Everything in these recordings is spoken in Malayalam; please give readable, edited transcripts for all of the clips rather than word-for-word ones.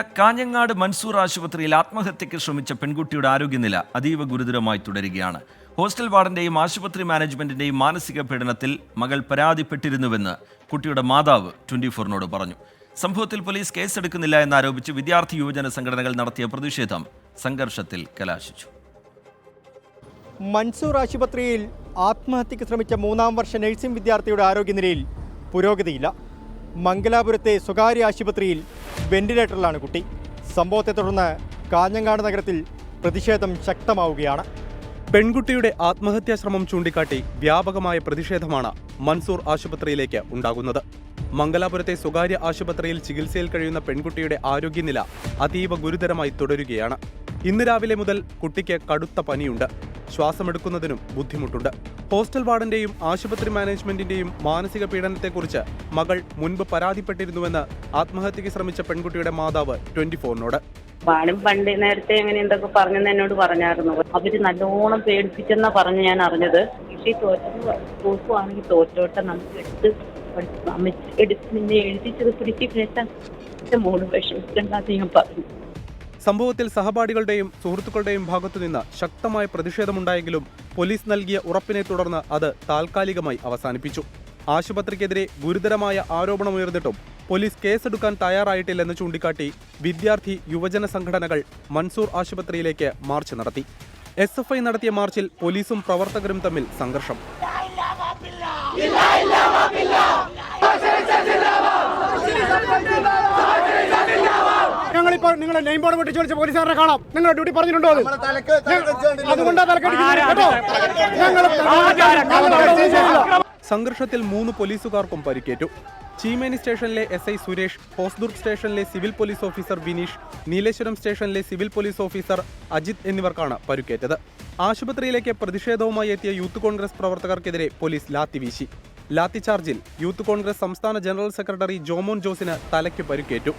കാഞ്ഞങ്ങാട് മൻസൂർ ആശുപത്രിയിൽ ആത്മഹത്യയ്ക്ക് ശ്രമിച്ച പെൺകുട്ടിയുടെ ആരോഗ്യനില അതീവ ഗുരുതരമായി തുടരുകയാണ്. ഹോസ്റ്റൽ വാർഡന്റെയും ആശുപത്രി മാനേജ്മെന്റിന്റെയും മാനസിക പീഡനത്തിൽ മകൾ പരാതിപ്പെട്ടിരുന്നുവെന്ന് കുട്ടിയുടെ മാതാവ് 24-നോട് പറഞ്ഞു. സംഭവത്തിൽ പോലീസ് കേസെടുക്കുന്നില്ല എന്നാരോപിച്ച് വിദ്യാർത്ഥി യുവജന സംഘടനകൾ നടത്തിയ പ്രതിഷേധം സംഘർഷത്തിൽ കലാശിച്ചു. മൻസൂർ ആശുപത്രിയിൽ ആത്മഹത്യയ്ക്ക് ശ്രമിച്ച 3-ാം വർഷ നഴ്സിംഗ് വിദ്യാർത്ഥിയുടെ ആരോഗ്യനിലയിൽ പുരോഗതിയില്ല. മംഗലാപുരത്തെ സ്വകാര്യ ആശുപത്രിയിൽ വെന്റിലേറ്ററിലാണ് കുട്ടി. സംഭവത്തെ തുടർന്ന് കാഞ്ഞങ്ങാട് നഗരത്തിൽ പ്രതിഷേധം ശക്തമാവുകയാണ്. പെൺകുട്ടിയുടെ ആത്മഹത്യാശ്രമം ചൂണ്ടിക്കാട്ടി വ്യാപകമായ പ്രതിഷേധമാണ് മൻസൂർ ആശുപത്രിയിലേക്ക് ഉണ്ടാകുന്നത്. മംഗലാപുരത്തെ സ്വകാര്യ ആശുപത്രിയിൽ ചികിത്സയിൽ കഴിയുന്ന പെൺകുട്ടിയുടെ ആരോഗ്യനില അതീവ ഗുരുതരമായി തുടരുകയാണ്. ഇന്ന് രാവിലെ മുതൽ കുട്ടിക്ക് കടുത്ത പനിയുണ്ട്. ശ്വാസമെടുക്കുന്നതിനും ബുദ്ധിമുട്ടുണ്ട്. ഹോസ്റ്റൽ വാർഡന്റെയും ആശുപത്രി മാനേജ്മെന്റിന്റെയും മാനസിക പീഡനത്തെക്കുറിച്ച് മകൾ മുൻപ് പരാതിപ്പെട്ടിരുന്നുവെന്ന് ആത്മഹത്യയ്ക്ക് ശ്രമിച്ച പെൺകുട്ടിയുടെ മാതാവ് 24-നോട്. വാടും പണ്ട് നേരത്തെ അങ്ങനെ എന്തൊക്കെ പറഞ്ഞെന്ന് എന്നോട് പറഞ്ഞായിരുന്നു. അവര് നല്ലോണം പേടിപ്പിച്ചെന്നാ പറഞ്ഞു ഞാൻ അറിഞ്ഞത്. പക്ഷേ തോക്കുവാണെങ്കിൽ തോറ്റോട്ടെ, നമുക്ക് എടുത്ത് നിന്നെ എഴുതിച്ചത് പിടിച്ചിട്ട് മോള് വിഷമിക്കണ്ടെന്ന് ഞാൻ പറഞ്ഞു. സംഭവത്തിൽ സഹപാഠികളുടെയും സുഹൃത്തുക്കളുടെയും ഭാഗത്തുനിന്ന് ശക്തമായ പ്രതിഷേധമുണ്ടായെങ്കിലും പോലീസ് നൽകിയ ഉറപ്പിനെ തുടർന്ന് അത് താൽക്കാലികമായി അവസാനിപ്പിച്ചു. ആശുപത്രിക്കെതിരെ ഗുരുതരമായ ആരോപണമുയർന്നിട്ടും പോലീസ് കേസെടുക്കാൻ തയ്യാറായിട്ടില്ലെന്ന് ചൂണ്ടിക്കാട്ടി വിദ്യാർത്ഥി യുവജന സംഘടനകൾ മൻസൂർ ആശുപത്രിയിലേക്ക് മാർച്ച് നടത്തി. SFI നടത്തിയ മാർച്ചിൽ പോലീസും പ്രവർത്തകരും തമ്മിൽ സംഘർഷം. ഞങ്ങളിപ്പോൾ നിങ്ങളെ നെയിം ബോർഡ് പൊട്ടിച്ച് വിളിച്ച പോലീസുകാരെ കാണാം. നിങ്ങളുടെ ഡ്യൂട്ടി പറഞ്ഞിട്ടുണ്ടോ? സംഘർഷത്തിൽ 3 പോലീസുകാർക്കും പരിക്കേറ്റു. ചീമേനി സ്റ്റേഷനിലെ SI സുരേഷ്, ഹോസ്ദുർഗ് സ്റ്റേഷനിലെ civil police officer Vineesh, Nileshwaram സ്റ്റേഷനിലെ സിവിൽ പോലീസ് ഓഫീസർ അജിത് എന്നിവർക്കാണ് പരിക്കേറ്റത്. ആശുപത്രിയിലേക്ക് പ്രതിഷേധവുമായി എത്തിയ യൂത്ത് കോൺഗ്രസ് പ്രവർത്തകർക്കെതിരെ പോലീസ് ലാത്തി വീശി. ലാത്തി ചാർജിൽ യൂത്ത് കോൺഗ്രസ് സംസ്ഥാന ജനറൽ സെക്രട്ടറി ജോമോൻ ജോസിന് തലയ്ക്ക് പരിക്കേറ്റു.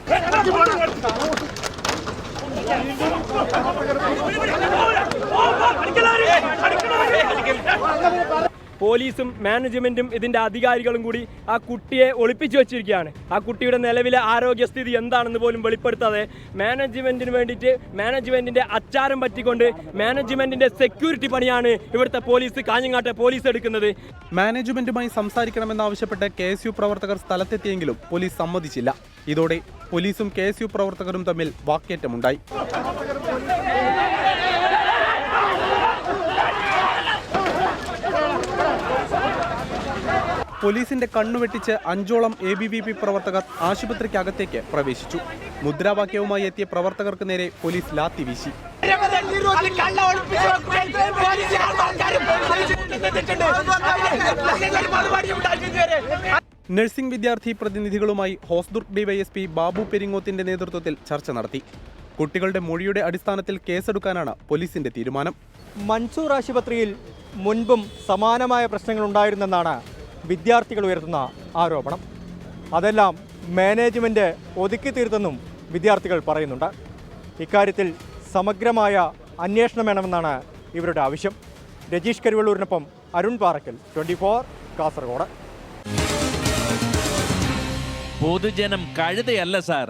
പോലീസും മാനേജ്മെന്റും ഇതിന്റെ അധികാരികളും കൂടി ആ കുട്ടിയെ ഒളിപ്പിച്ചു വെച്ചിരിക്കുകയാണ്. ആ കുട്ടിയുടെ നിലവിലെ ആരോഗ്യസ്ഥിതി എന്താണെന്ന് പോലും വെളിപ്പെടുത്താതെ മാനേജ്മെന്റിന് വേണ്ടിയിട്ട് മാനേജ്മെന്റിന്റെ അച്ചാരം പറ്റിക്കൊണ്ട് മാനേജ്മെന്റിന്റെ സെക്യൂരിറ്റി പണിയാണ് ഇവിടുത്തെ പോലീസ്, കാഞ്ഞങ്ങാട്ടെ പോലീസ് എടുക്കുന്നത്. മാനേജ്മെന്റുമായി സംസാരിക്കണമെന്നാവശ്യപ്പെട്ട് KSU പ്രവർത്തകർ സ്ഥലത്തെത്തിയെങ്കിലും പോലീസ് സമ്മതിച്ചില്ല. ഇതോടെ പോലീസും KSU പ്രവർത്തകരും തമ്മിൽ വാക്കേറ്റമുണ്ടായി. പോലീസിന്റെ കണ്ണുവെട്ടിച്ച് 5ഓളം ABVP പ്രവർത്തകർ ആശുപത്രിക്കകത്തേക്ക് പ്രവേശിച്ചു. മുദ്രാവാക്യവുമായി എത്തിയ പ്രവർത്തകർക്ക് നേരെ പോലീസ് ലാത്തി വീശി. നഴ്സിംഗ് വിദ്യാർത്ഥി പ്രതിനിധികളുമായി ഹോസ്ദുർഗ് DYSP ബാബു പെരിങ്ങോത്തിന്റെ നേതൃത്വത്തിൽ ചർച്ച നടത്തി. കുട്ടികളുടെ മൊഴിയുടെ അടിസ്ഥാനത്തിൽ കേസെടുക്കാനാണ് പോലീസിന്റെ തീരുമാനം. മൻസൂർ ആശുപത്രിയിൽ മുൻപും സമാനമായ പ്രശ്നങ്ങൾ ഉണ്ടായിരുന്നെന്നാണ് വിദ്യാർത്ഥികൾ ഉയർത്തുന്ന ആരോപണം. അതെല്ലാം മാനേജ്മെന്റ് ഒതുക്കി തീർത്തെന്നും വിദ്യാർത്ഥികൾ പറയുന്നുണ്ട്. ഇക്കാര്യത്തിൽ സമഗ്രമായ അന്വേഷണം വേണമെന്നാണ് ഇവരുടെ ആവശ്യം. രജീഷ് കരുവള്ളൂരിനൊപ്പം അരുൺ പാറക്കൽ, 24 കാസർഗോഡ്. പൊതുജനം കഴുതയല്ല സാർ.